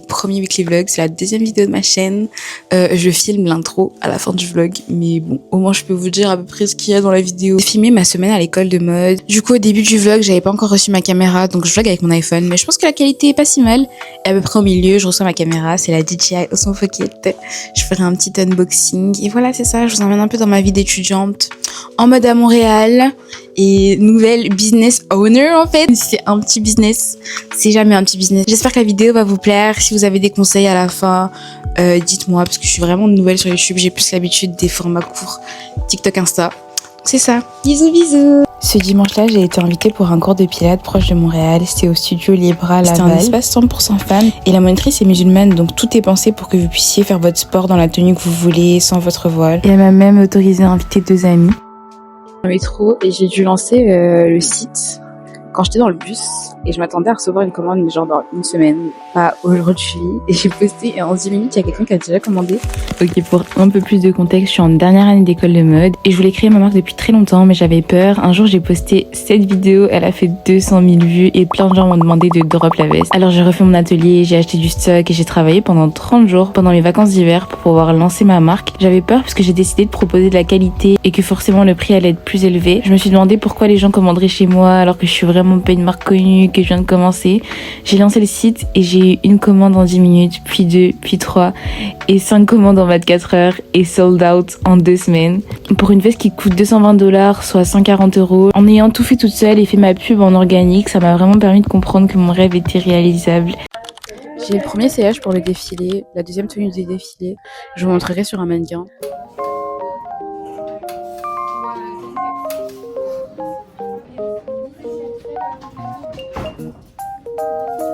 donc premier weekly vlog, c'est la deuxième vidéo de ma chaîne. Je filme l'intro à la fin du vlog, mais bon, au moins je peux vous dire à peu près ce qu'il y a dans la vidéo. J'ai filmé ma semaine à l'école de mode. Du coup, au début du vlog, j'avais pas encore reçu ma caméra, donc je vlog avec mon iPhone, mais je pense que la qualité est pas si mal. Et à peu près au milieu, je reçois ma caméra, c'est la DJI Osmo Pocket. Je ferai un petit unboxing, et voilà, c'est ça, je vous emmène un peu dans ma vie d'étudiante, en mode à Montréal, et nouvelle business owner en fait. C'est un petit business, c'est jamais un petit business. J'espère que la vidéo va vous plaire. Si vous avez des conseils à la fin, dites-moi, parce que je suis vraiment nouvelle sur YouTube, j'ai plus l'habitude des formats courts TikTok, Insta. C'est ça, bisous bisous. Ce dimanche-là, j'ai été invitée pour un cours de pilates proche de Montréal. C'était au studio Libra Laval. C'était un espace 100% femmes et la monitrice est musulmane, donc tout est pensé pour que vous puissiez faire votre sport dans la tenue que vous voulez, sans votre voile. Et elle m'a même autorisé à inviter 2 amis. Dans le métro, et j'ai dû lancer le site quand j'étais dans le bus, et je m'attendais à recevoir une commande genre dans une semaine, pas aujourd'hui, et j'ai posté et en 10 minutes il y a quelqu'un qui a déjà commandé. Ok, pour un peu plus de contexte, je suis en dernière année d'école de mode et je voulais créer ma marque depuis très longtemps, mais j'avais peur. Un jour j'ai posté cette vidéo, elle a fait 200 000 vues et plein de gens m'ont demandé de drop la veste. Alors j'ai refait mon atelier, j'ai acheté du stock et j'ai travaillé pendant 30 jours pendant mes vacances d'hiver pour pouvoir lancer ma marque. J'avais peur parce que j'ai décidé de proposer de la qualité et que forcément le prix allait être plus élevé. Je me suis demandé pourquoi les gens commanderaient chez moi alors que je suis vraiment pas une marque connue, que je viens de commencer. J'ai lancé le site et j'ai eu une commande en 10 minutes, puis 2, puis 3 et 5 commandes en 24 heures et sold out en 2 semaines. Pour une veste qui coûte 220 $, soit 140 €. En ayant tout fait toute seule et fait ma pub en organique, ça m'a vraiment permis de comprendre que mon rêve était réalisable. J'ai le premier essayage pour le défilé, la deuxième tenue du défilé. Je vous montrerai sur un mannequin.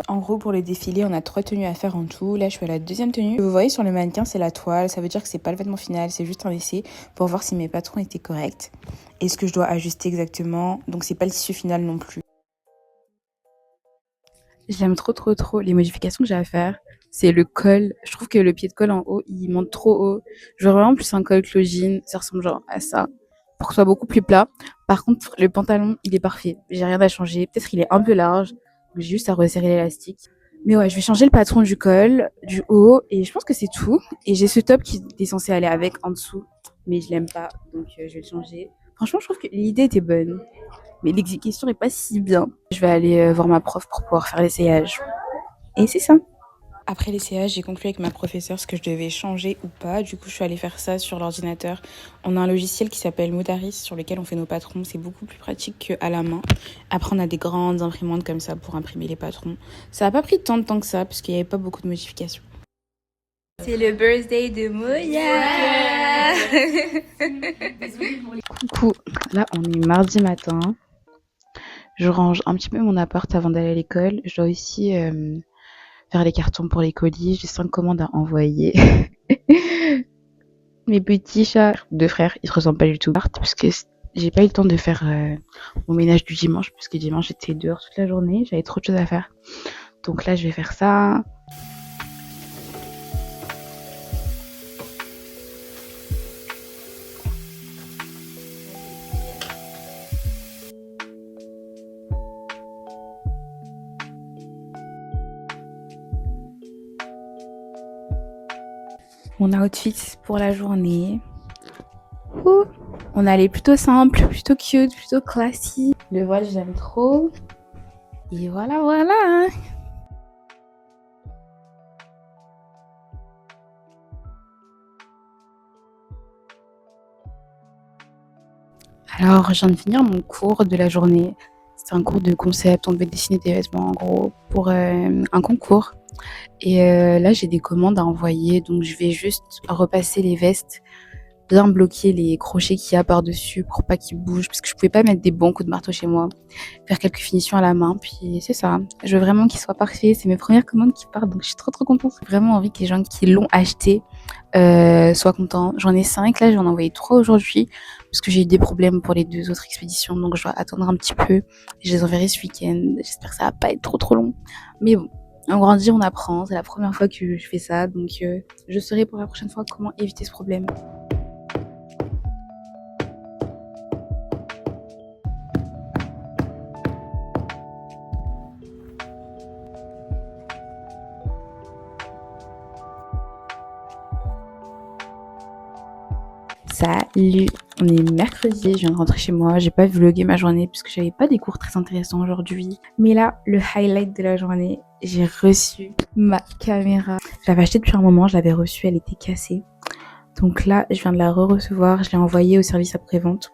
En gros, pour le défilé, on a 3 tenues à faire en tout. Là, je suis à la deuxième tenue. Vous voyez sur le mannequin, c'est la toile. Ça veut dire que c'est pas le vêtement final, c'est juste un essai pour voir si mes patrons étaient corrects et ce que je dois ajuster exactement. Donc, c'est pas le tissu final non plus. J'aime trop les modifications que j'ai à faire. C'est le col. Je trouve que le pied de col en haut, il monte trop haut. Je veux vraiment plus un col clogine. Ça ressemble genre à ça. Pour que ce soit beaucoup plus plat. Par contre, le pantalon, il est parfait. J'ai rien à changer. Peut-être qu'il est un peu large. Donc, j'ai juste à resserrer l'élastique. Mais ouais, je vais changer le patron du col, du haut, et je pense que c'est tout. Et j'ai ce top qui est censé aller avec en dessous, mais je l'aime pas, donc je vais le changer. Franchement, je trouve que l'idée était bonne, mais l'exécution est pas si bien. Je vais aller voir ma prof pour pouvoir faire l'essayage. Et c'est ça. Après l'essayage, j'ai conclu avec ma professeure ce que je devais changer ou pas. Du coup, je suis allée faire ça sur l'ordinateur. On a un logiciel qui s'appelle Modaris sur lequel on fait nos patrons. C'est beaucoup plus pratique qu'à la main. Après, on a des grandes imprimantes comme ça pour imprimer les patrons. Ça n'a pas pris tant de temps que ça parce qu'il n'y avait pas beaucoup de modifications. C'est le birthday de Moya. Coucou, là on est mardi matin. Je range un petit peu mon appart avant d'aller à l'école. Je dois aussi faire les cartons pour les colis. J'ai 5 commandes à envoyer. Mes petits chats, 2 frères, ils se ressemblent pas du tout. Parce que j'ai pas eu le temps de faire mon ménage du dimanche, parce que dimanche j'étais dehors toute la journée. J'avais trop de choses à faire. Donc là, je vais faire ça. Mon outfit pour la journée. Ouh. On allait plutôt simple, plutôt cute, plutôt classique. Le voile, j'aime trop. Et voilà. Alors, je viens de finir mon cours de la journée. C'est un cours de concept. On devait dessiner des vêtements, en gros, pour un concours. Et là, j'ai des commandes à envoyer. Donc, je vais juste repasser les vestes, bien bloquer les crochets qu'il y a par-dessus pour pas qu'ils bougent. Parce que je pouvais pas mettre des bons coups de marteau chez moi. Faire quelques finitions à la main. Puis, c'est ça. Je veux vraiment qu'il soit parfait. C'est mes premières commandes qui partent. Donc, je suis trop contente. J'ai vraiment envie que les gens qui l'ont acheté soient contents. J'en ai 5 là. J'en ai envoyé 3 aujourd'hui. Parce que j'ai eu des problèmes pour les 2 autres expéditions. Donc, je dois attendre un petit peu. Je les enverrai ce week-end. J'espère que ça va pas être trop long. Mais bon. On grandit, on apprend. C'est la première fois que je fais ça. Donc, je saurai pour la prochaine fois comment éviter ce problème. Salut, on est mercredi, je viens de rentrer chez moi, j'ai pas vlogué ma journée puisque j'avais pas des cours très intéressants aujourd'hui. Mais là, le highlight de la journée, j'ai reçu ma caméra. Je l'avais achetée depuis un moment, je l'avais reçue, elle était cassée. Donc là, je viens de la re-recevoir, je l'ai envoyée au service après-vente.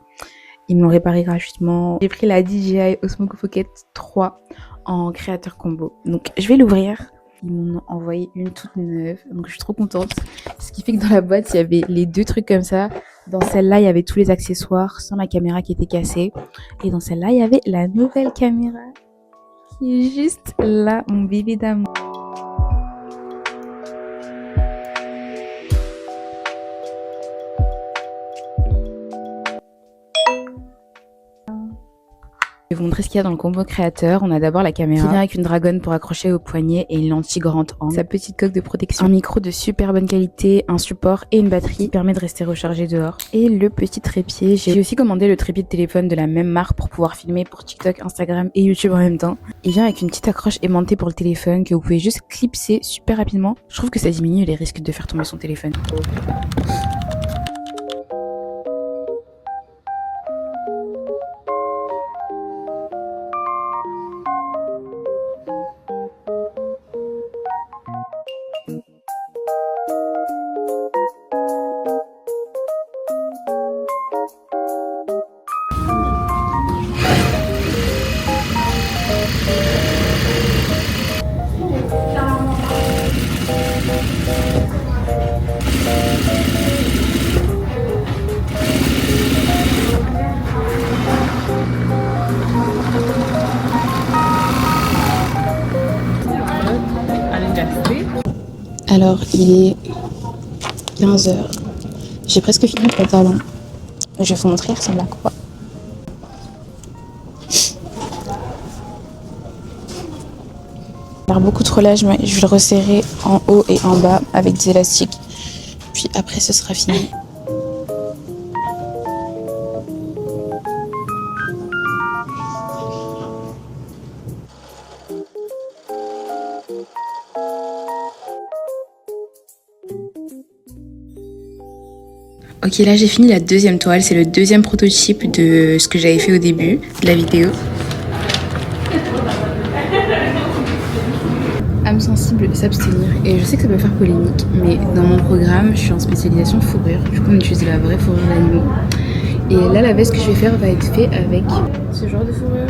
Ils me l'ont réparée gratuitement. J'ai pris la DJI Osmo Go Pocket 3 en créateur combo. Donc je vais l'ouvrir. Ils m'en ont envoyé une toute neuve, donc je suis trop contente. Ce qui fait que dans la boîte, il y avait les deux trucs comme ça. Dans celle-là, il y avait tous les accessoires sans la caméra qui était cassée. Et dans celle-là, il y avait la nouvelle caméra qui est juste là, mon bébé d'amour. Je vais vous montrer ce qu'il y a dans le combo créateur. On a d'abord la caméra qui vient avec une dragonne pour accrocher au poignet et une lentille grand angle, sa petite coque de protection, un micro de super bonne qualité, un support et une batterie qui permet de rester rechargé dehors. Et le petit trépied. J'ai aussi commandé le trépied de téléphone de la même marque pour pouvoir filmer pour TikTok, Instagram et YouTube en même temps. Il vient avec une petite accroche aimantée pour le téléphone que vous pouvez juste clipser super rapidement. Je trouve que ça diminue les risques de faire tomber son téléphone. Alors, il est 15 h. J'ai presque fini le pantalon. Je vais vous montrer, il ressemble à quoi. Il a l'air beaucoup trop large, mais je vais le resserrer en haut et en bas avec des élastiques. Puis après, ce sera fini. Ok, là j'ai fini la deuxième toile, c'est le deuxième prototype de ce que j'avais fait au début de la vidéo. Âme sensible, s'abstenir. Et je sais que ça peut faire polémique, mais dans mon programme, je suis en spécialisation fourrure. Du coup, on utilise de la vraie fourrure d'animaux. Et là, la veste que je vais faire va être faite avec ce genre de fourrure.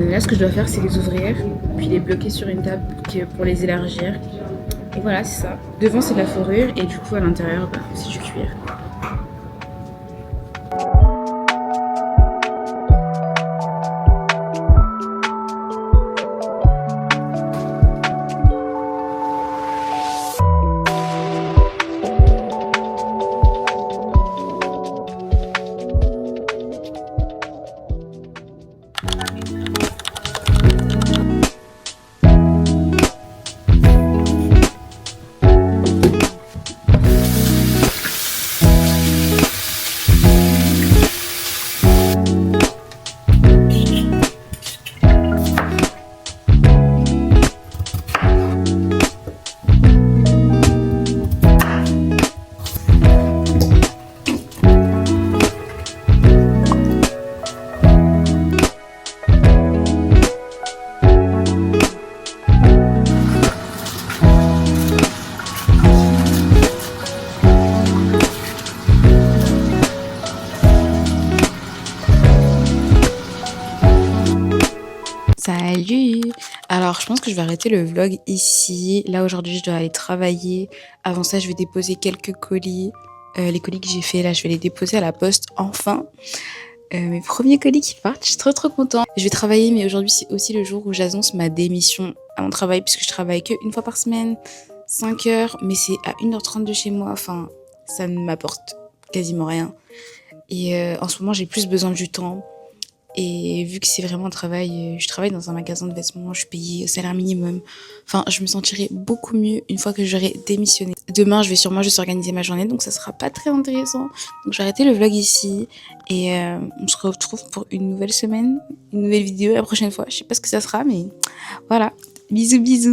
Là, ce que je dois faire, c'est les ouvrir, puis les bloquer sur une table pour les élargir. Et voilà, c'est ça. Devant, c'est de la fourrure et du coup, à l'intérieur, c'est du cuir. Salut! Alors je pense que je vais arrêter le vlog ici. Là aujourd'hui je dois aller travailler. Avant ça je vais déposer quelques colis. Les colis que j'ai fait là je vais les déposer à la poste enfin. Mes premiers colis qui partent, je suis trop contente. Je vais travailler mais aujourd'hui c'est aussi le jour où j'annonce ma démission à mon travail puisque je travaille qu'une fois par semaine, 5 heures, mais c'est à 1h30 de chez moi. Enfin ça ne m'apporte quasiment rien. Et en ce moment j'ai plus besoin du temps. Et vu que c'est vraiment un travail, je travaille dans un magasin de vêtements, je suis payée au salaire minimum. Enfin, je me sentirai beaucoup mieux une fois que j'aurai démissionné. Demain, je vais sûrement juste organiser ma journée, donc ça sera pas très intéressant. Donc je vais arrêter le vlog ici et on se retrouve pour une nouvelle semaine, une nouvelle vidéo la prochaine fois. Je sais pas ce que ça sera, mais voilà. Bisous bisous.